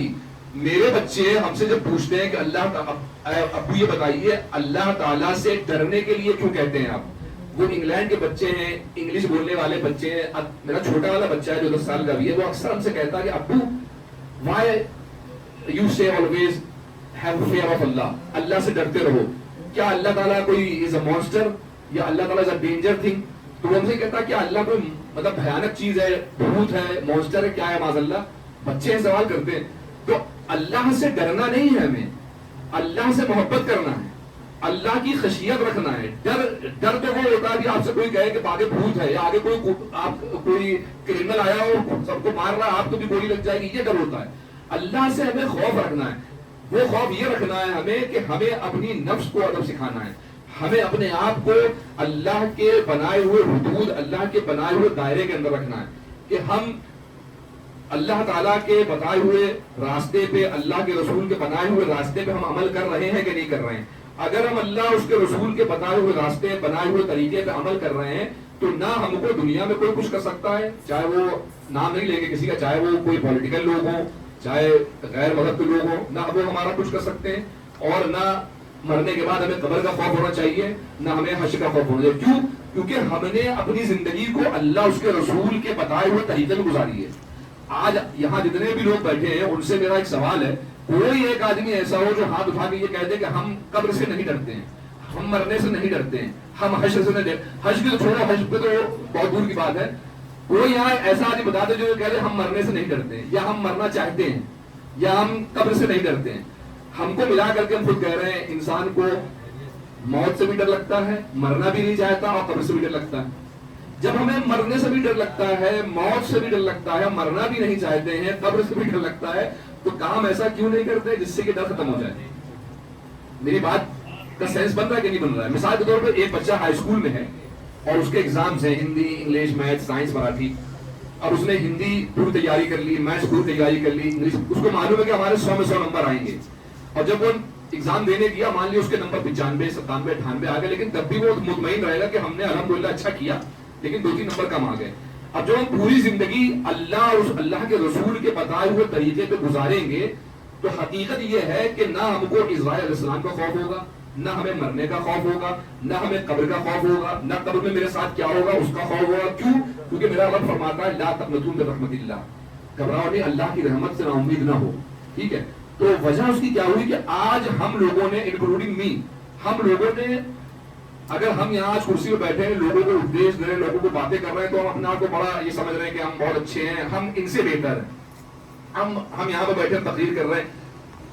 ہی میرے بچے ہم سے جب پوچھتے ہیں کہ ابو یہ بتائیے اللہ تعالیٰ سے ڈرنے کے لیے کیوں کہتے ہیں آپ؟ وہ انگلینڈ کے بچے ہیں, انگلش بولنے والے بچے ہیں. میرا چھوٹا والا بچہ ہے جو 10 سال کا بھی ہے, وہ اکثر ہم سے کہتا ہے کہ ابو وائی یو سے آلویز ہیو فیئر آف اللہ, اللہ سے ڈرتے رہو. کیا اللہ تعالیٰ کوئی از اے مانسٹر یا اللہ تعالیٰ از اے ڈینجر تھنگ؟ تو وہ ہم سے کہتا ہے کیا اللہ کوئی مطلب بھیانک چیز ہے, بھوت ہے, مانسٹر ہے, کیا ہے معاذ اللہ؟ بچے سوال کرتے ہیں. تو اللہ سے ڈرنا نہیں ہے ہمیں, اللہ سے محبت کرنا ہے, اللہ کی خشیت رکھنا ہے. ڈر تو وہ ہوتا ہے کہ آپ سے کوئی کہے کہ آگے بھوت ہے یا آگے کوئی کرمنل آیا ہو سب کو مار رہا ہے, آپ کو بھی گولی لگ جائے گی, یہ ڈر ہوتا ہے. اللہ سے ہمیں خوف رکھنا ہے. وہ خوف یہ رکھنا ہے ہمیں کہ ہمیں اپنی نفس کو ادب سکھانا ہے, ہمیں اپنے آپ کو اللہ کے بنائے ہوئے حدود, اللہ کے بنائے ہوئے دائرے کے اندر رکھنا ہے کہ ہم اللہ تعالیٰ کے بتائے ہوئے راستے پہ, اللہ کے رسول کے بنائے ہوئے راستے پہ ہم عمل کر رہے ہیں کہ نہیں کر رہے ہیں. اگر ہم اللہ اس کے رسول کے بتائے ہوئے راستے, بنائے ہوئے طریقے پہ عمل کر رہے ہیں تو نہ ہم کو دنیا میں کوئی کچھ کر سکتا ہے, چاہے وہ نام نہیں لیں گے کسی کا, چاہے وہ کوئی پولیٹیکل لوگ ہوں, چاہے غیر مذہب کے لوگ ہوں, نہ وہ ہمارا کچھ کر سکتے ہیں. اور نہ مرنے کے بعد ہمیں قبر کا خوف ہونا چاہیے, نہ ہمیں حشر کا خوف ہونا چاہیے. کیوں؟ کیونکہ ہم نے اپنی زندگی کو اللہ اس کے رسول کے بتائے ہوئے طریقے میں گزاری ہے. آج یہاں جتنے بھی لوگ بیٹھے ہیں ان سے میرا ایک سوال ہے, کوئی ایک آدمی ایسا ہو جو ہاتھ اٹھا کے یہ کہہ دے کہ ہم قبر سے نہیں ڈرتے ہیں, ہم مرنے سے نہیں ڈرتے ہیں, ہم حشر سے نہیں ڈرتے. حج بھی تو چھوڑو, حج پہ تو بہت دور کی بات ہے. کوئی یہاں ایسا آدمی بتا دے جو کہہ دے ہم مرنے سے نہیں ڈرتے ہیں, یا ہم مرنا چاہتے ہیں, یا ہم قبر سے نہیں ڈرتے ہیں. ہم کو ملا کر کے ہم خود کہہ رہے ہیں انسان کو موت سے بھی ڈر لگتا ہے, مرنا بھی نہیں چاہتا, اور قبر سے بھی ڈر لگتا ہے. جب ہمیں مرنے سے بھی ڈر لگتا ہے, موت سے بھی ڈر لگتا ہے, مرنا بھی نہیں چاہتے ہیں, قبر سے بھی ڈر لگتا ہے, تو کام ایسا کیوں نہیں کرتے جس سے کہ ڈر ختم ہو جائے؟ میری بات کا سینس بن رہا ہے کہ نہیں بن رہا ہے؟ مثال کے طور پر ایک بچہ ہائی اسکول میں ہے اور اس کے ایگزامز ہیں Hindi, English, math, science, Marathi. اب اس نے ہندی پوری تیاری کر لی, میتھس پوری تیاری کر لی, انگلش, اس کو معلوم ہے کہ ہمارے 100 میں 100 نمبر آئیں گے. اور جب وہ ایگزام دینے گیا, مان لیے اس کے نمبر 95, 97, 98 آ گئے, لیکن تب بھی وہ مطمئن رہے گا کہ ہم نے الحمدللہ اچھا کیا, لیکن 2-3 نمبر کم آ گئے. اب جب ہم پوری زندگی اللہ کے رسول کے بتائے ہوئے طریقے پہ گزاریں گے تو حقیقت یہ ہے کہ نہ ہم کو اسرائیل علیہ السلام کا خوف ہوگا, نہ ہمیں مرنے کا خوف ہوگا, نہ ہمیں قبر کا خوف ہوگا, نہ قبر میں میرے ساتھ کیا ہوگا اس کا خوف ہوگا. کیوں؟ کیونکہ میرا رب فرماتا ہے لا تقنطوا من رحمت اللہ, گھبراؤ نہیں, اللہ کی رحمت سے نا امید نہ ہو. ٹھیک ہے, تو وجہ اس کی کیا ہوئی کہ آج ہم لوگوں نے, انکلوڈنگ می, ہم لوگوں نے, اگر ہم یہاں آج کرسی پہ بیٹھے ہیں, لوگوں کو اپدیش دے رہے ہیں, لوگوں کو باتیں کر رہے ہیں, تو ہم اپنے آپ کو بڑا یہ سمجھ رہے ہیں کہ ہم بہت اچھے ہیں, ہم ان سے بہتر ہیں. ہم یہاں پہ بیٹھے تقریر کر رہے ہیں,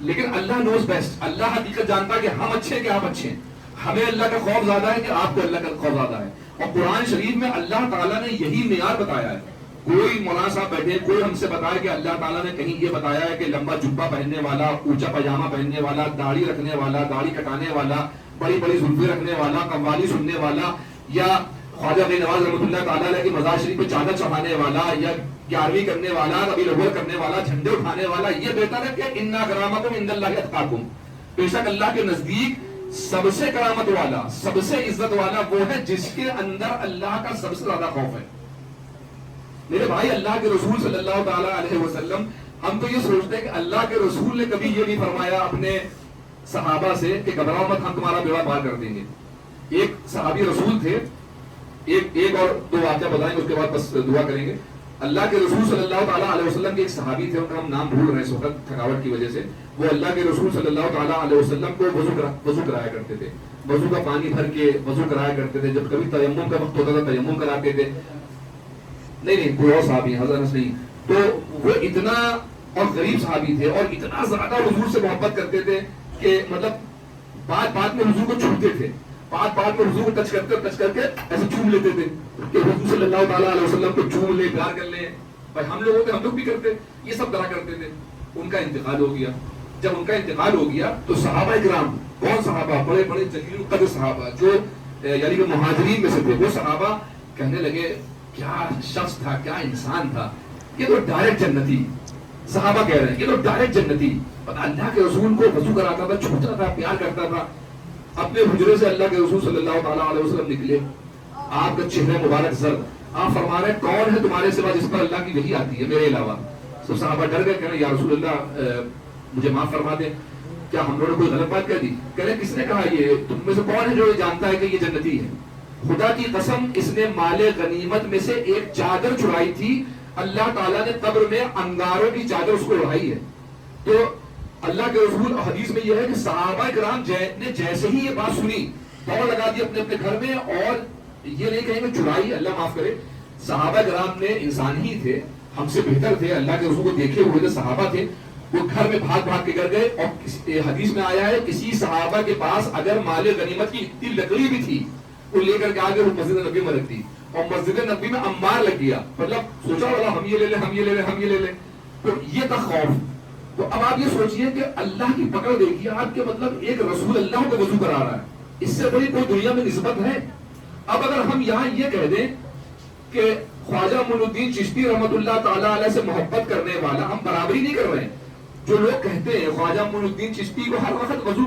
لیکن اللہ نوز بیسٹ, اللہ حقیقت جانتا ہے کہ ہم اچھے ہیں کہ آپ اچھے ہیں. ہمیں اللہ کا خوف زیادہ ہے کہ آپ کو اللہ کا خوف زیادہ ہے. اور قرآن شریف میں اللہ تعالیٰ نے یہی معیار بتایا ہے. کوئی مولانا صاحب بیٹھے, کوئی ہم سے بتایا کہ اللہ تعالیٰ نے کہیں یہ بتایا ہے کہ لمبا جبہ پہننے والا, اونچا پاجامہ پہننے والا, داڑھی رکھنے والا, داڑھی کٹانے والا, بڑی بڑی زلفیں رکھنے والا, قوالی سننے والا, یا خواجہ غنی نواز رحمۃ اللہ تعالیٰ علیہ کی مزار شریف پہ چادر چڑھانے والا, یا 11ویں کرنے والا, ربیع الاول کرنے والا, جھنڈے اٹھانے والا, یہ بہتر ہے کہ انا اکرامکم عند اللہ اتقاکم, بے شک اللہ کے نزدیک سب سے کرامت والا, سب سے عزت والا وہ ہے جس کے اندر اللہ کا سب سے زیادہ خوف ہے. میرے بھائی, اللہ کے رسول صلی اللہ تعالیٰ علیہ وسلم, ہم تو یہ سوچتے ہیں کہ اللہ کے رسول نے کبھی یہ نہیں فرمایا اپنے صحابہ سے کہ گھبراؤ مت, ہم تمہارا بیڑا پار کر دیں گے. ایک صحابی رسول تھے, ایک اور 2 واقعہ بتائیں گے, اس کے بعد بس دعا کریں گے. اللہ کے رسول صلی اللہ تعالیٰ علیہ وسلم کے ایک صحابی تھے, ان کا ہم نام بھول رہے ہیں اس وقت تھکاوٹ کی وجہ سے. وہ اللہ کے رسول صلی اللہ تعالیٰ علیہ وسلم کو وضو کرایا کرتے تھے, وضو کا پانی بھر کے وضو کرایا کرتے تھے. جب کبھی تیمم کا وقت ہوتا تھا تیمم کراتے تھے. نہیں کوئی اور صحابی ہیں, حضرت نہیں. تو وہ اتنا اور غریب صحابی تھے اور اتنا زیادہ حضور سے محبت کرتے تھے کہ مطلب بات میں حضور کو چھوتے تھے, بات میں حضور کو ٹچ کر کے ایسے چوم لیتے تھے کہ حضور صلی اللہ تعالیٰ علیہ وسلم کو چوم لے, پیار کر لیں. بھائی ہم لوگ ہوتے, ہم لوگ بھی کرتے, یہ سب طرح کرتے تھے. ان کا انتقال ہو گیا. جب ان کا انتقال ہو گیا تو صحابہ کرام, کون صحابہ, بڑے بڑے جلیل القدر صحابہ جو یعنی کہ مہاجرین میں سے تھے, وہ صحابہ کہنے لگے کیا شخص تھا, کیا انسان تھا, یہ تو ڈائریکٹ جنتی. صحابہ کہہ رہے ہیں یہ تو ڈائریکٹ جنتی. پتہ اللہ کے رسول کو وضو کراتا تھا, چھوتا تھا, پیار کرتا تھا. اپنے حجرے سے اللہ کے رسول صلی اللہ تعالیٰ علیہ وسلم نکلے, آپ کا چہرہ مبارک زرد, آپ فرما رہے ہیں کون ہے تمہارے سوا جس پر اللہ کی وحی آتی ہے میرے علاوہ؟ سب صحابہ ڈر گئے, کہنا یا رسول اللہ مجھے معاف فرما دیں, کیا ہم لوگوں نے کوئی غلط بات کہہ دی؟ کہہ رہے کس نے کہا, یہ تم میں سے کون ہے جو یہ جانتا ہے کہ یہ جنتی ہے؟ خدا کی قسم اس نے مال غنیمت میں سے ایک چادر چرائی تھی, اللہ تعالیٰ نے قبر میں انگاروں کی چادر اس کو اڑائی ہے. تو اللہ کے رسول حدیث میں یہ ہے کہ صحابہ کرام نے جیسے ہی یہ بات سنی دوڑ لگا دی اپنے اپنے گھر میں, اور یہ نہیں کہیں گے چرائی, اللہ معاف کرے, صحابہ کرام نے انسان ہی تھے, ہم سے بہتر تھے, اللہ کے رسول کو دیکھے ہوئے تھے, صحابہ تھے, وہ گھر میں بھاگ بھاگ کے کر گئے. اور حدیث میں آیا ہے کسی صحابہ کے پاس اگر مال غنیمت کی اتنی لکڑی بھی تھی وہ لے کر کے آگے وہ مسجد نبی میں رکھ دی, اور مسجد نبی میں انبار لگ گیا, مطلب سوچا والا ہم یہ لے لیں, ہم یہ لے لیں, ہم یہ لے لیں. تو یہ تھا خوف. تو اب آپ یہ سوچئے کہ اللہ کی پکڑ دیکھیے آپ کے, مطلب ایک رسول اللہ کو وضو کرا رہا ہے, اس سے بڑی کوئی دنیا میں نسبت ہے؟ اب اگر ہم یہاں یہ کہہ دیں کہ خواجہ معین الدین چشتی رحمۃ اللہ تعالیٰ علیہ سے محبت کرنے والا, ہم برابری نہیں کر رہے ہیں. جو لوگ کہتے ہیں خواجہ معین الدین چشتی کو ہر وقت وضو